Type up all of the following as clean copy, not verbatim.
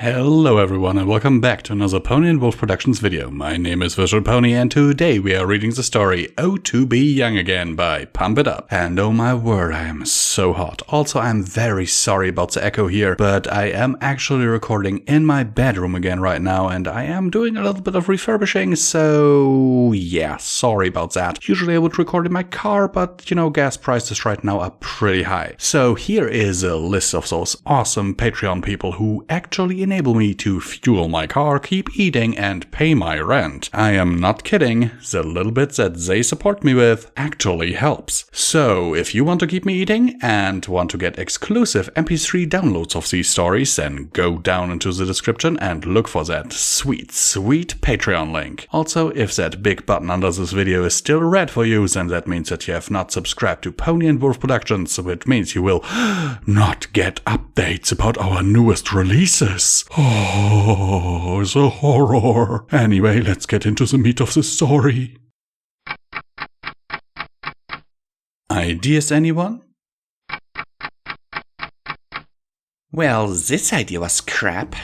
Hello everyone and welcome back to another Pony and Wolf Productions video. My name is visualbrony and today we are reading the story Oh to Be Young Again by Pump It Up. And oh my word, I am so hot. Also, I'm very sorry about the echo here, but I am actually recording in my bedroom again right now and I am doing a little bit of refurbishing, so yeah, sorry about that. Usually I would record in my car, but you know, gas prices right now are pretty high. So here is a list of those awesome Patreon people who actually enable me to fuel my car, keep eating, and pay my rent. I am not kidding, the little bit that they support me with actually helps. So if you want to keep me eating and want to get exclusive MP3 downloads of these stories, then go down into the description and look for that sweet, sweet Patreon link. Also, if that big button under this video is still red for you, then that means that you have not subscribed to Pony and Wolf Productions, which means you will not get updates about our newest releases. Oh, the horror. Anyway, let's get into the meat of the story. Ideas, anyone? Well, this idea was crap,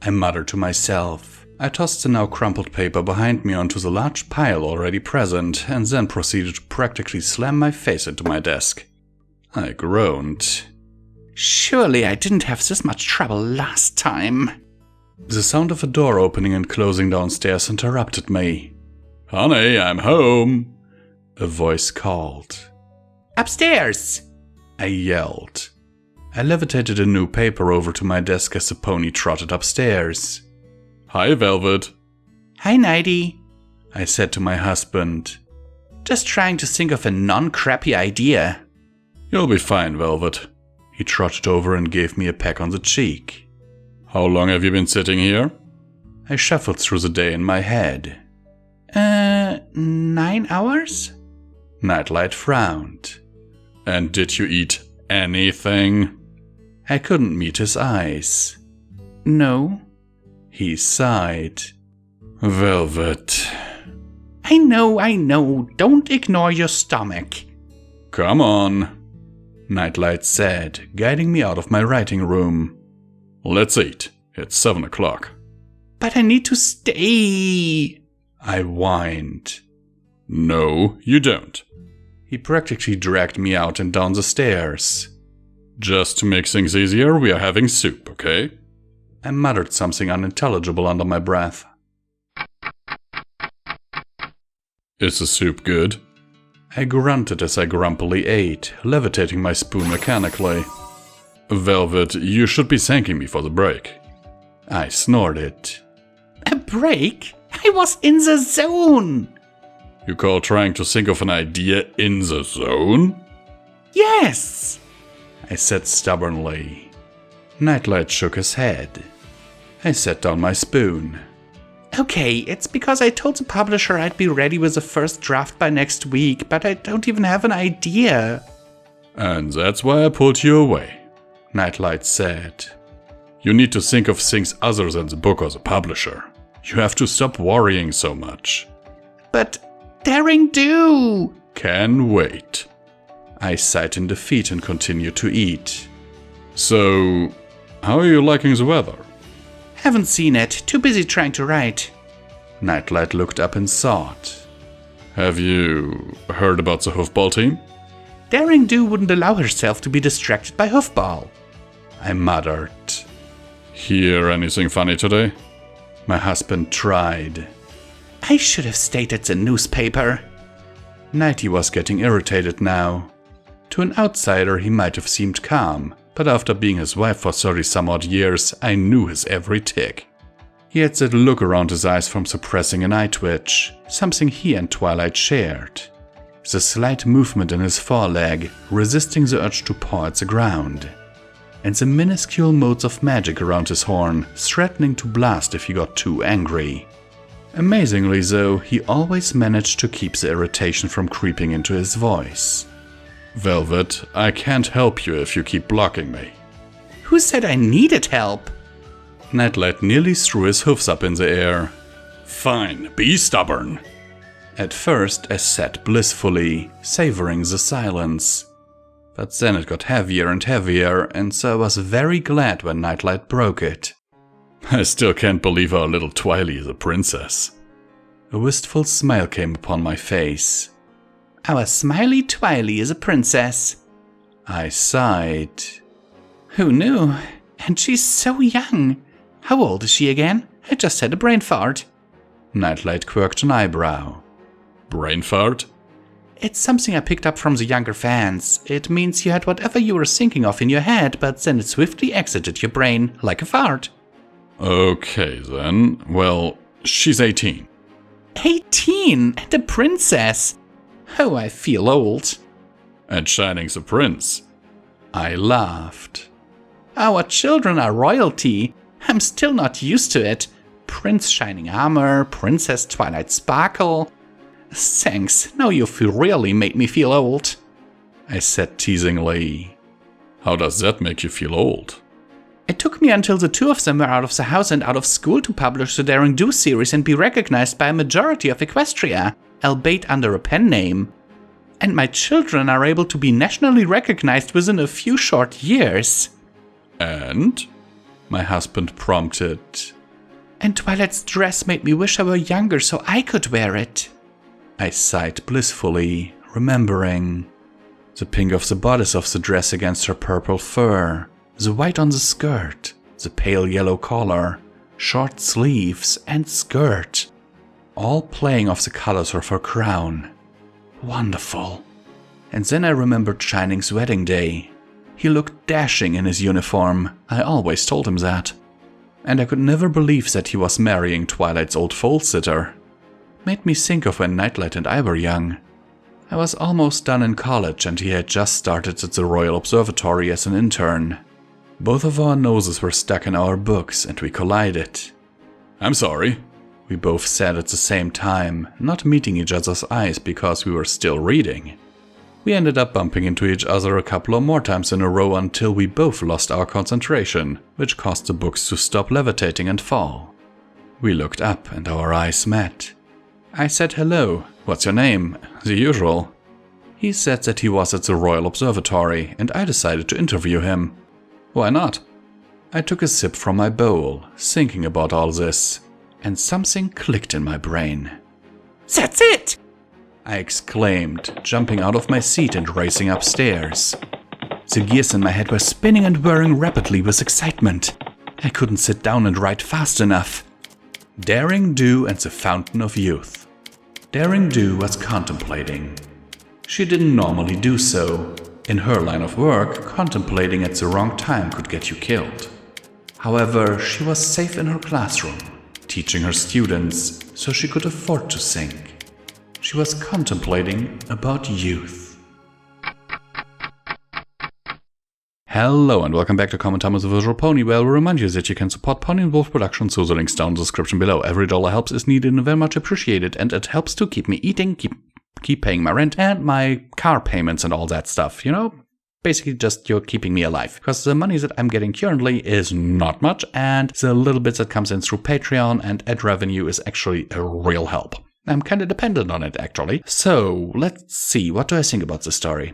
I muttered to myself. I tossed the now crumpled paper behind me onto the large pile already present, and then proceeded to practically slam my face into my desk. I groaned. Surely I didn't have this much trouble last time. The sound of a door opening and closing downstairs interrupted me. "Honey, I'm home," a voice called. Upstairs! I yelled. I levitated a new paper over to my desk as the pony trotted upstairs. "Hi, Velvet." Hi, Nighty, I said to my husband. just trying to think of a non-crappy idea. "You'll be fine, Velvet." He trotted over and gave me a peck on the cheek. "How long have you been sitting here?" I shuffled through the day in my head. 9 hours? Nightlight frowned. "And did you eat anything?" I couldn't meet his eyes. No. He sighed. "Velvet." I know, don't ignore your stomach. "Come on," Nightlight said, guiding me out of my writing room. "Let's eat. It's 7 o'clock. But I need to stay. I whined. "No, you don't." He practically dragged me out and down the stairs. "Just to make things easier, we are having soup, okay?" I muttered something unintelligible under my breath. "Is the soup good?" I grunted as I grumpily ate, levitating my spoon mechanically. "Velvet, you should be thanking me for the break." I snorted. A break? I was in the zone. "You call trying to think of an idea in the zone?" Yes. I said stubbornly. Nightlight shook his head. I set down my spoon. Okay, it's because I told the publisher I'd be ready with the first draft by next week, but I don't even have an idea. "And that's why I pulled you away," Nightlight said. "You need to think of things other than the book or the publisher. You have to stop worrying so much." But Daring Do! "Can wait." I sighed in defeat and continued to eat. "So, how are you liking the weather?" Haven't seen it, too busy trying to write. Nightlight looked up in thought. "Have you heard about the hoofball team?" Daring Do wouldn't allow herself to be distracted by hoofball. I muttered. "Hear anything funny today?" My husband tried. I should have stayed at the newspaper. Nighty was getting irritated now. To an outsider he might have seemed calm, but after being his wife for 30-some-odd years, I knew his every tick. He had that look around his eyes from suppressing an eye twitch, something he and Twilight shared. The slight movement in his foreleg, resisting the urge to paw at the ground. And the minuscule motes of magic around his horn, threatening to blast if he got too angry. Amazingly though, he always managed to keep the irritation from creeping into his voice. "Velvet, I can't help you if you keep blocking me." Who said I needed help? Nightlight nearly threw his hoofs up in the air. "Fine, be stubborn." At first I sat blissfully, savoring the silence. But then it got heavier and heavier, and so I was very glad when Nightlight broke it. I still can't believe our little Twily is a princess. A wistful smile came upon my face. Our smiley Twily is a princess. I sighed. Who knew? And she's so young. How old is she again? I just had a brain fart. Nightlight quirked an eyebrow. Brain fart? It's something I picked up from the younger fans. It means you had whatever you were thinking of in your head, but then it swiftly exited your brain, like a fart. Okay then. Well, she's 18. 18? And a princess? Oh, I feel old. And Shining's a prince. I laughed. Our children are royalty. I'm still not used to it. Prince Shining Armor, Princess Twilight Sparkle. Thanks, now you've really made me feel old. I said teasingly. How does that make you feel old? It took me until the two of them were out of the house and out of school to publish the Daring Do series and be recognized by a majority of Equestria, albeit under a pen name. And my children are able to be nationally recognized within a few short years. And? My husband prompted. And Twilight's dress made me wish I were younger so I could wear it. I sighed blissfully, remembering. The pink of the bodice of the dress against her purple fur, the white on the skirt, the pale yellow collar, short sleeves and skirt, all playing off the colors of her crown. Wonderful. And then I remembered Shining's wedding day. He looked dashing in his uniform. I always told him that. And I could never believe that he was marrying Twilight's old foal-sitter. Made me think of when Nightlight and I were young. I was almost done in college and he had just started at the Royal Observatory as an intern. Both of our noses were stuck in our books and we collided. I'm sorry, we both said at the same time, not meeting each other's eyes because we were still reading. We ended up bumping into each other a couple of more times in a row until we both lost our concentration, which caused the books to stop levitating and fall. We looked up and our eyes met. I said hello, what's your name, the usual. He said that he was at the Royal Observatory and I decided to interview him. Why not? I took a sip from my bowl, thinking about all this, and something clicked in my brain. That's it! I exclaimed, jumping out of my seat and racing upstairs. The gears in my head were spinning and whirring rapidly with excitement. I couldn't sit down and write fast enough. Daring Do and the Fountain of Youth. Daring Do was contemplating. She didn't normally do so. In her line of work, contemplating at the wrong time could get you killed. However, she was safe in her classroom, teaching her students, so she could afford to think. She was contemplating about youth. Hello and welcome back to Common Time with the Visual Pony, where we remind you that you can support Pony and Wolf Productions through the links down in the description below. Every dollar helps, is needed and very much appreciated, and it helps to keep me eating, keep paying my rent and my car payments and all that stuff, you know? Basically just you're keeping me alive, because the money that I'm getting currently is not much, and the little bits that comes in through Patreon and ad revenue is actually a real help. I'm kind of dependent on it, actually. So, let's see, what do I think about this story?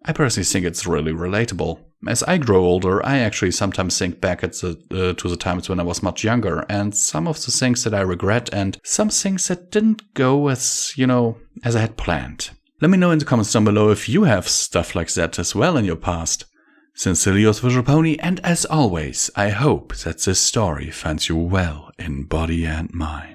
I personally think it's really relatable. As I grow older, I actually sometimes think back at to the times when I was much younger, and some of the things that I regret, and some things that didn't go as I had planned. Let me know in the comments down below if you have stuff like that as well in your past. Sincerely yours, Visual Pony, and as always, I hope that this story finds you well in body and mind.